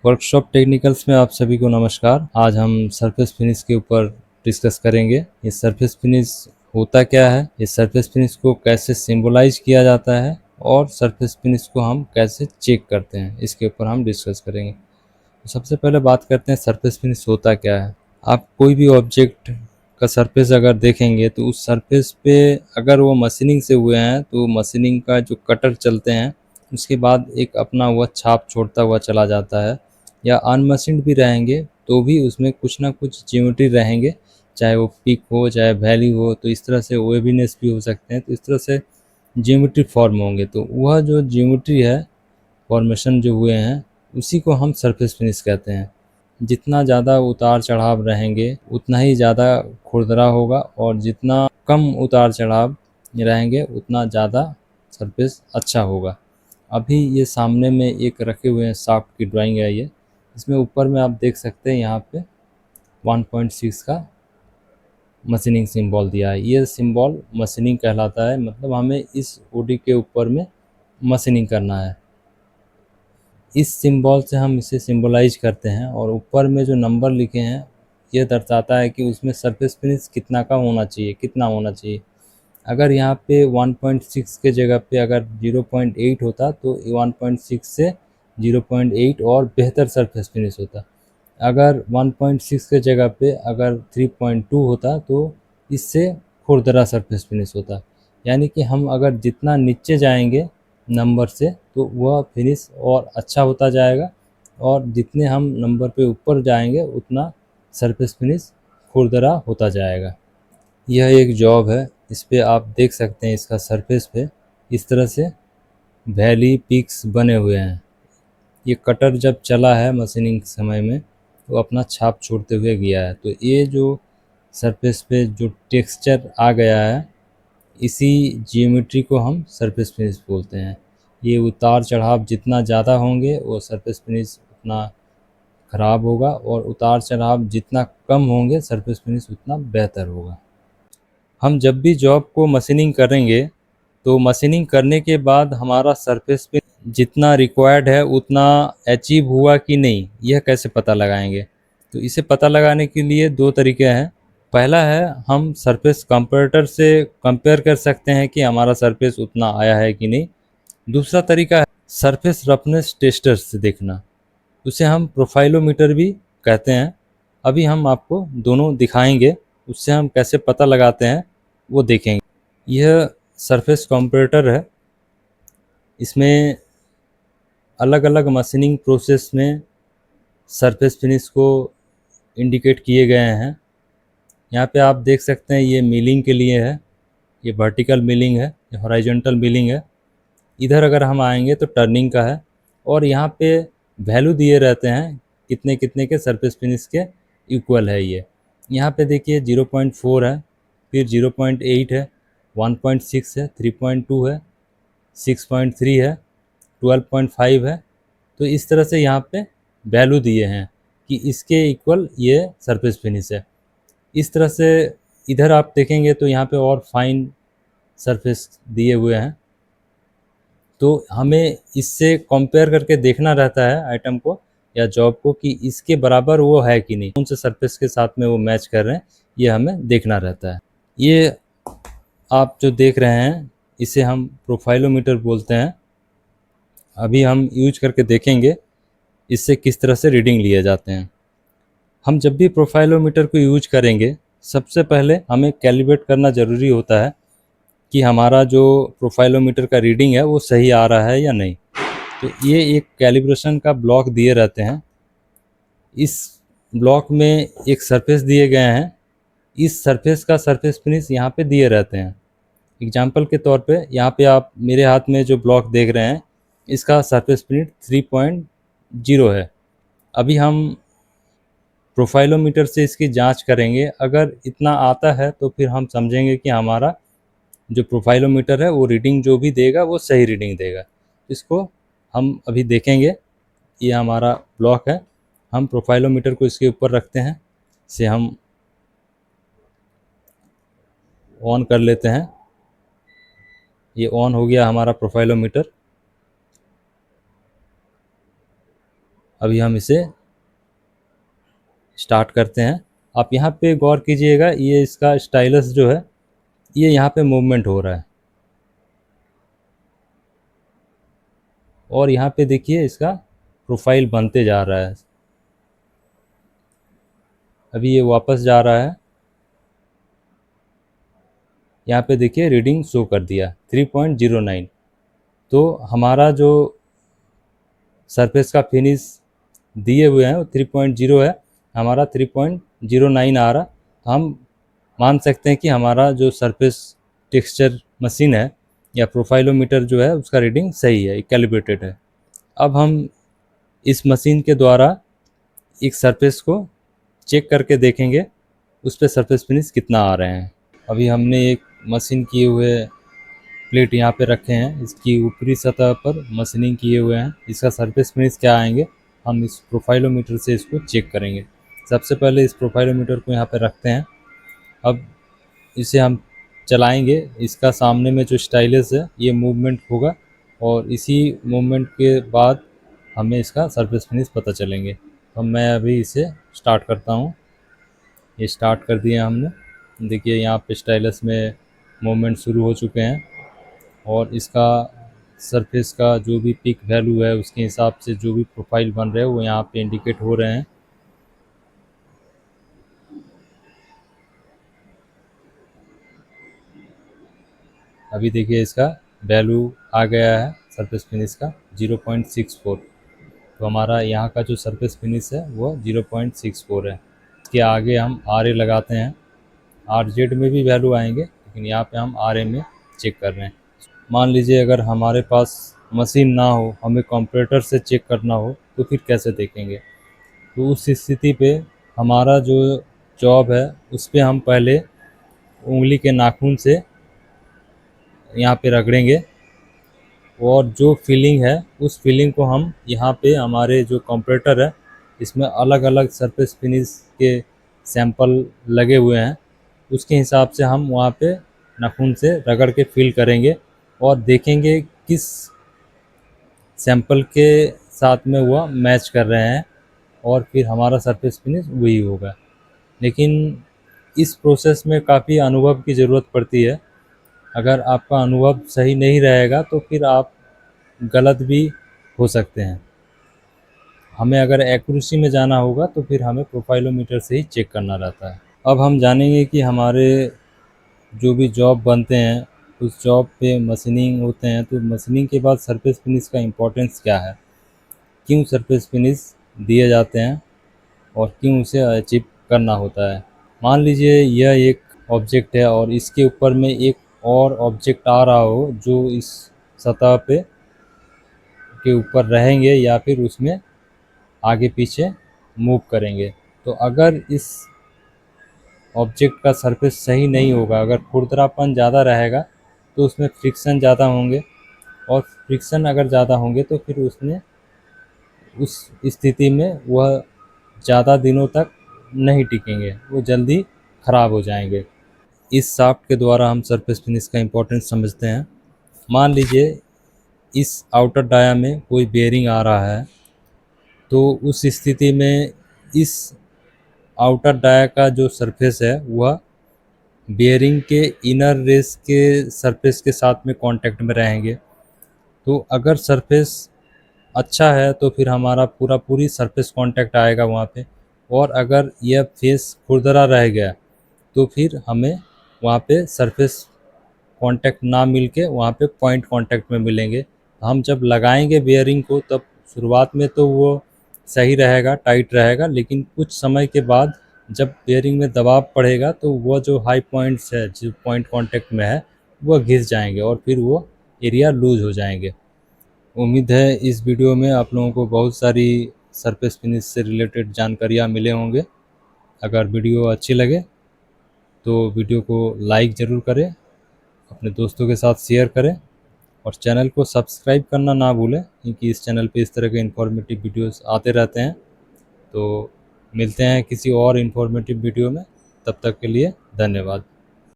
Workshop technicals में आप सभी को नमस्कार। आज हम सरफेस फिनिश के ऊपर डिस्कस करेंगे। ये सरफेस फिनिश होता क्या है, इस सरफेस फिनिश को कैसे सिंबलाइज किया जाता है और सरफेस फिनिश को हम कैसे चेक करते हैं, इसके ऊपर हम डिस्कस करेंगे। तो सबसे पहले बात करते हैं सरफेस फिनिश होता क्या है। आप कोई भी ऑब्जेक्ट का सरफेस अगर देखेंगे तो उस सरफेस पे अगर वो मशीनिंग से हुए हैं तो मशीनिंग का जो कटर चलते हैं उसके बाद एक अपना वह छाप छोड़ता हुआ चला जाता है, या अनमशीन्ड भी रहेंगे तो भी उसमें कुछ ना कुछ ज्योमेट्री रहेंगे, चाहे वो पिक हो चाहे वैली हो। तो इस तरह से वेवीनेस भी हो सकते हैं, तो इस तरह से ज्योमेट्री फॉर्म होंगे। तो वह जो ज्योमेट्री है, फॉर्मेशन जो हुए हैं, उसी को हम सरफेस फिनिश कहते हैं। जितना ज़्यादा उतार चढ़ाव रहेंगे उतना ही ज़्यादा खुरदरा होगा, और जितना कम उतार चढ़ाव रहेंगे उतना ज़्यादा सरफेस अच्छा होगा। अभी ये सामने में एक रखे हुए हैं शाफ्ट की ड्राइंग है ये। इसमें ऊपर में आप देख सकते हैं यहाँ पे 1.6 का मशीनिंग सिंबल दिया है। ये सिंबल मशीनिंग कहलाता है, मतलब हमें इस ओडी के ऊपर में मशीनिंग करना है। इस सिंबल से हम इसे सिंबलाइज करते हैं, और ऊपर में जो नंबर लिखे हैं ये दर्शाता है कि उसमें सरफेस फिनिश कितना का होना चाहिए, कितना होना चाहिए। अगर यहाँ पे 1.6 के जगह पे अगर 0.8 होता तो 1.6 से 0.8 और बेहतर सरफेस फिनिश होता। अगर 1.6 के जगह पे अगर 3.2 होता तो इससे खुरदरा सरफेस फिनिश होता। यानी कि हम अगर जितना नीचे जाएंगे नंबर से तो वह फिनिश और अच्छा होता जाएगा, और जितने हम नंबर पे ऊपर जाएंगे उतना सरफेस फिनिश खुरदरा होता जाएगा। यह एक जॉब है, इस पे आप देख सकते हैं इसका सरफेस पे इस तरह से वैली पिक्स बने हुए हैं। ये कटर जब चला है मशीनिंग समय में तो अपना छाप छोड़ते हुए गया है। तो ये जो सरफेस पे जो टेक्सचर आ गया है, इसी जियोमेट्री को हम सरफेस फिनिश बोलते हैं। ये उतार चढ़ाव जितना ज़्यादा होंगे वो सरफेस फिनिश उतना ख़राब होगा, और उतार चढ़ाव जितना कम होंगे सरफेस फिनिश उतना बेहतर होगा। हम जब भी जॉब को मशीनिंग करेंगे तो मशीनिंग करने के बाद हमारा सरफेस पे जितना रिक्वायर्ड है उतना अचीव हुआ कि नहीं, यह कैसे पता लगाएंगे। तो इसे पता लगाने के लिए दो तरीके हैं। पहला है, हम सरफेस कंपैरेटर से कंपेयर कर सकते हैं कि हमारा सरफेस उतना आया है कि नहीं। दूसरा तरीका है सरफेस रफनेस टेस्टर से देखना, उसे हम प्रोफाइलोमीटर भी कहते हैं। अभी हम आपको दोनों दिखाएंगे, उससे हम कैसे पता लगाते हैं वो देखेंगे। यह सरफेस कंपैरेटर है, इसमें अलग अलग मशीनिंग प्रोसेस में सरफेस फिनिश को इंडिकेट किए गए हैं। यहाँ पे आप देख सकते हैं ये मिलिंग के लिए है, ये वर्टिकल मिलिंग है, ये हॉरिजॉन्टल मिलिंग है। इधर अगर हम आएंगे तो टर्निंग का है, और यहाँ पे वैल्यू दिए रहते हैं कितने कितने के सरफेस फिनिश के इक्वल है ये। यहाँ पे देखिए 0.4 है, फिर 0.8 है, 1.6 है, 3.2 है, 6.3 है, 12.5 है। तो इस तरह से यहाँ पे वैल्यू दिए हैं कि इसके इक्वल ये सरफेस फिनिश है। इस तरह से इधर आप देखेंगे तो यहाँ पे और फाइन सरफेस दिए हुए हैं। तो हमें इससे कंपेयर करके देखना रहता है आइटम को या जॉब को कि इसके बराबर वो है कि नहीं, कौन से सरफेस के साथ में वो मैच कर रहे हैं, ये हमें देखना रहता है। ये आप जो देख रहे हैं इसे हम प्रोफाइलोमीटर बोलते हैं। अभी हम यूज करके देखेंगे इससे किस तरह से रीडिंग लिए जाते हैं। हम जब भी प्रोफाइलोमीटर को यूज करेंगे सबसे पहले हमें कैलिब्रेट करना ज़रूरी होता है कि हमारा जो प्रोफाइलोमीटर का रीडिंग है वो सही आ रहा है या नहीं। तो ये एक कैलिब्रेशन का ब्लॉक दिए रहते हैं। इस ब्लॉक में एक सरफेस दिए गए हैं, इस सरफेस का सरफेस फिनिश यहाँ पे दिए रहते हैं। एग्जाम्पल के तौर पे यहाँ पे आप मेरे हाथ में जो ब्लॉक देख रहे हैं इसका सरफेस फिनिश 3.0 है। अभी हम प्रोफाइलोमीटर से इसकी जांच करेंगे, अगर इतना आता है तो फिर हम समझेंगे कि हमारा जो प्रोफाइलोमीटर है वो रीडिंग जो भी देगा वो सही रीडिंग देगा। इसको हम अभी देखेंगे। ये हमारा ब्लॉक है, हम प्रोफाइलोमीटर को इसके ऊपर रखते हैं, इसे हम ऑन कर लेते हैं। ये ऑन हो गया हमारा प्रोफाइलोमीटर। अभी हम इसे स्टार्ट करते हैं। आप यहाँ पे गौर कीजिएगा, ये इसका स्टाइलस जो है ये यहाँ पे मूवमेंट हो रहा है, और यहाँ पे देखिए इसका प्रोफाइल बनते जा रहा है। अभी ये वापस जा रहा है, यहाँ पे देखिए रीडिंग शो कर दिया 3.09। तो हमारा जो सरफेस का फिनिश दिए हुए हैं वो 3.0 है, हमारा 3.09 आ रहा। तो हम मान सकते हैं कि हमारा जो सरफेस टेक्सचर मशीन है या प्रोफाइलोमीटर जो है उसका रीडिंग सही है, कैलिब्रेटेड है। अब हम इस मशीन के द्वारा एक सरफेस को चेक करके देखेंगे उस पर सरफेस फिनिश कितना आ रहे हैं। अभी हमने एक मशीन किए हुए प्लेट यहाँ पे रखे हैं, इसकी ऊपरी सतह पर मशीनिंग किए हुए हैं। इसका सरफेस फिनिश क्या आएंगे हम इस प्रोफाइलोमीटर से इसको चेक करेंगे। सबसे पहले इस प्रोफाइलोमीटर को यहाँ पे रखते हैं। अब इसे हम चलाएंगे, इसका सामने में जो स्टाइलस है ये मूवमेंट होगा, और इसी मूवमेंट के बाद हमें इसका सरफेस फिनिश पता चलेंगे। तो मैं अभी इसे स्टार्ट करता हूँ। ये स्टार्ट कर दिया हमने, देखिए यहाँ पे स्टाइलस में मूवमेंट शुरू हो चुके हैं, और इसका सरफेस का जो भी पिक वैल्यू है उसके हिसाब से जो भी प्रोफाइल बन रहे हैं वो यहाँ पे इंडिकेट हो रहे हैं। अभी देखिए इसका वैल्यू आ गया है सरफेस फिनिश का 0.64। तो हमारा यहाँ का जो सरफेस फिनिश है वो 0.64 है। इसके आगे हम RA लगाते हैं, RZ में भी वैल्यू आएंगे लेकिन यहाँ पे हम RA में चेक कर रहे हैं। मान लीजिए अगर हमारे पास मशीन ना हो, हमें कंप्यूटर से चेक करना हो तो फिर कैसे देखेंगे। तो उस स्थिति पे हमारा जो जॉब है उस पर हम पहले उंगली के नाखून से यहाँ पे रगड़ेंगे, और जो फीलिंग है उस फीलिंग को हम यहाँ पे हमारे जो कंप्यूटर है इसमें अलग अलग सरफेस फिनिश के सैंपल लगे हुए हैं, उसके हिसाब से हम वहाँ पे नाखून से रगड़ के फील करेंगे और देखेंगे किस सैंपल के साथ में वह मैच कर रहे हैं, और फिर हमारा सरफेस फिनिश वही होगा। लेकिन इस प्रोसेस में काफ़ी अनुभव की ज़रूरत पड़ती है। अगर आपका अनुभव सही नहीं रहेगा तो फिर आप गलत भी हो सकते हैं। हमें अगर एक्यूरेसी में जाना होगा तो फिर हमें प्रोफाइलोमीटर से ही चेक करना रहता है। अब हम जानेंगे कि हमारे जो भी जॉब बनते हैं उस जॉब पे मशीनिंग होते हैं, तो मशीनिंग के बाद सरफेस फिनिश का इम्पोर्टेंस क्या है, क्यों सरफेस फिनिश दिए जाते हैं और क्यों उसे अचीव करना होता है। मान लीजिए यह एक ऑब्जेक्ट है और इसके ऊपर में एक और ऑब्जेक्ट आ रहा हो जो इस सतह पे के ऊपर रहेंगे या फिर उसमें आगे पीछे मूव करेंगे। तो अगर इस ऑब्जेक्ट का सरफेस सही नहीं होगा, अगर खुरदरापन ज़्यादा रहेगा तो उसमें फ्रिक्शन ज़्यादा होंगे, और फ्रिक्शन अगर ज़्यादा होंगे तो फिर उसमें उस स्थिति में वह ज़्यादा दिनों तक नहीं टिकेंगे, वो जल्दी ख़राब हो जाएंगे। इस शाफ्ट के द्वारा हम सरफेस फिनिश का इम्पोर्टेंस समझते हैं। मान लीजिए इस आउटर डाया में कोई बेयरिंग आ रहा है, तो उस स्थिति में इस आउटर डाया का जो सरफेस है वह बेयरिंग के इनर रेस के सरफेस के साथ में कांटेक्ट में रहेंगे। तो अगर सरफेस अच्छा है तो फिर हमारा पूरी सरफेस कांटेक्ट आएगा वहाँ पे, और अगर यह फेस खुरदरा रह गया तो फिर हमें वहाँ पे सरफेस कांटेक्ट ना मिल के वहाँ पे पॉइंट कांटेक्ट में मिलेंगे। हम जब लगाएंगे बेयरिंग को तब शुरुआत में तो वो सही रहेगा, टाइट रहेगा, लेकिन कुछ समय के बाद जब बेयरिंग में दबाव पड़ेगा तो वह जो हाई पॉइंट्स है जो पॉइंट कांटेक्ट में है वह घिस जाएंगे और फिर वो एरिया लूज हो जाएंगे। उम्मीद है इस वीडियो में आप लोगों को बहुत सारी सरफेस फिनिश से रिलेटेड जानकारियाँ मिले होंगे। अगर वीडियो अच्छी लगे तो वीडियो को लाइक ज़रूर करें, अपने दोस्तों के साथ शेयर करें, और चैनल को सब्सक्राइब करना ना भूलें क्योंकि इस चैनल पे इस तरह के इन्फॉर्मेटिव वीडियोस आते रहते हैं। तो मिलते हैं किसी और इन्फॉर्मेटिव वीडियो में, तब तक के लिए धन्यवाद।